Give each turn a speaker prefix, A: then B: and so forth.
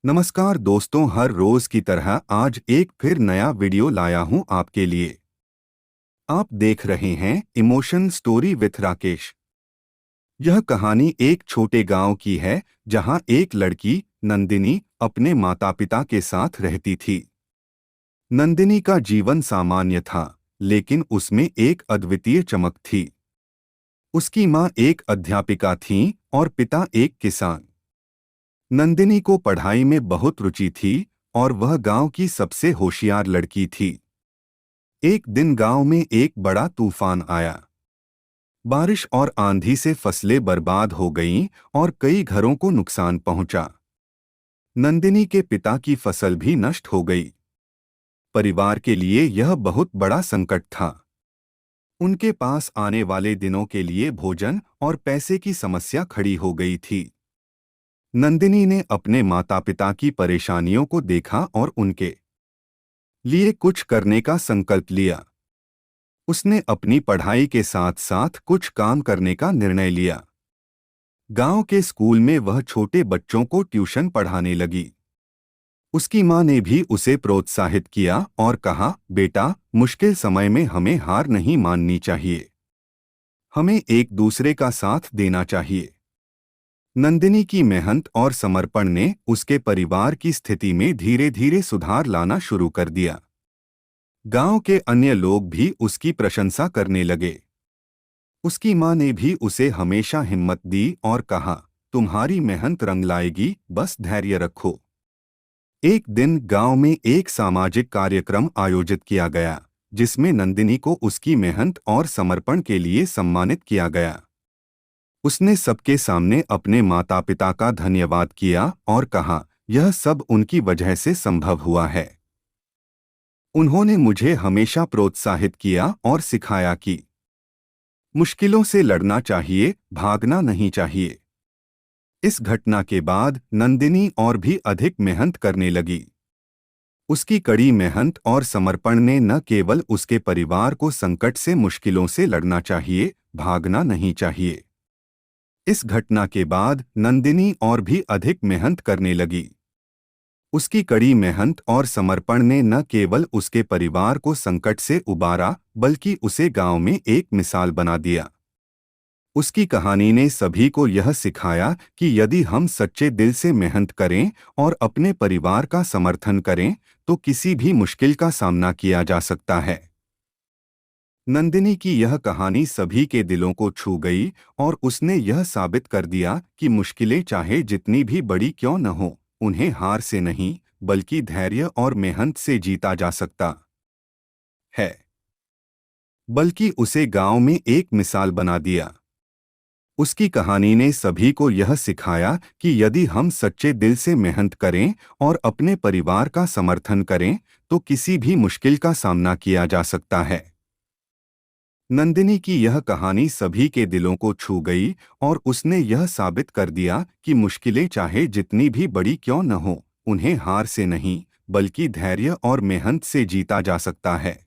A: नमस्कार दोस्तों, हर रोज की तरह आज एक फिर नया वीडियो लाया हूं आपके लिए। आप देख रहे हैं इमोशन स्टोरी विथ राकेश। यह कहानी एक छोटे गांव की है जहां एक लड़की नंदिनी अपने माता पिता के साथ रहती थी। नंदिनी का जीवन सामान्य था, लेकिन उसमें एक अद्वितीय चमक थी। उसकी माँ एक अध्यापिका थीं और पिता एक किसान। नंदिनी को पढ़ाई में बहुत रुचि थी और वह गांव की सबसे होशियार लड़की थी। एक दिन गांव में एक बड़ा तूफान आया। बारिश और आंधी से फसलें बर्बाद हो गईं और कई घरों को नुकसान पहुंचा। नंदिनी के पिता की फसल भी नष्ट हो गई। परिवार के लिए यह बहुत बड़ा संकट था। उनके पास आने वाले दिनों के लिए भोजन और पैसे की समस्या खड़ी हो गई थी। नंदिनी ने अपने माता पिता की परेशानियों को देखा और उनके लिए कुछ करने का संकल्प लिया। उसने अपनी पढ़ाई के साथ साथ कुछ काम करने का निर्णय लिया। गांव के स्कूल में वह छोटे बच्चों को ट्यूशन पढ़ाने लगी। उसकी मां ने भी उसे प्रोत्साहित किया और कहा, बेटा, मुश्किल समय में हमें हार नहीं माननी चाहिए। हमें एक दूसरे का साथ देना चाहिए। नंदिनी की मेहनत और समर्पण ने उसके परिवार की स्थिति में धीरे धीरे सुधार लाना शुरू कर दिया। गांव के अन्य लोग भी उसकी प्रशंसा करने लगे। उसकी मां ने भी उसे हमेशा हिम्मत दी और कहा, तुम्हारी मेहनत रंग लाएगी, बस धैर्य रखो। एक दिन गांव में एक सामाजिक कार्यक्रम आयोजित किया गया, जिसमें नंदिनी को उसकी मेहनत और समर्पण के लिए सम्मानित किया गया। उसने सबके सामने अपने माता पिता का धन्यवाद किया और कहा, यह सब उनकी वजह से संभव हुआ है। उन्होंने मुझे हमेशा प्रोत्साहित किया और सिखाया कि मुश्किलों से लड़ना चाहिए, भागना नहीं चाहिए। इस घटना के बाद नंदिनी और भी अधिक मेहनत करने लगी। उसकी कड़ी मेहनत और समर्पण ने न केवल उसके परिवार को संकट से मुश्किलों से लड़ना चाहिए, भागना नहीं चाहिए। इस घटना के बाद नंदिनी और भी अधिक मेहनत करने लगी। उसकी कड़ी मेहनत और समर्पण ने न केवल उसके परिवार को संकट से उबारा, बल्कि उसे गांव में एक मिसाल बना दिया। उसकी कहानी ने सभी को यह सिखाया कि यदि हम सच्चे दिल से मेहनत करें और अपने परिवार का समर्थन करें, तो किसी भी मुश्किल का सामना किया जा सकता है। नंदिनी की यह कहानी सभी के दिलों को छू गई और उसने यह साबित कर दिया कि मुश्किलें चाहे जितनी भी बड़ी क्यों न हो, उन्हें हार से नहीं, बल्कि धैर्य और मेहनत से जीता जा सकता है। बल्कि उसे गांव में एक मिसाल बना दिया। उसकी कहानी ने सभी को यह सिखाया कि यदि हम सच्चे दिल से मेहनत करें और अपने परिवार का समर्थन करें, तो किसी भी मुश्किल का सामना किया जा सकता है। नंदिनी की यह कहानी सभी के दिलों को छू गई और उसने यह साबित कर दिया कि मुश्किलें चाहे जितनी भी बड़ी क्यों न हो, उन्हें हार से नहीं, बल्कि धैर्य और मेहनत से जीता जा सकता है।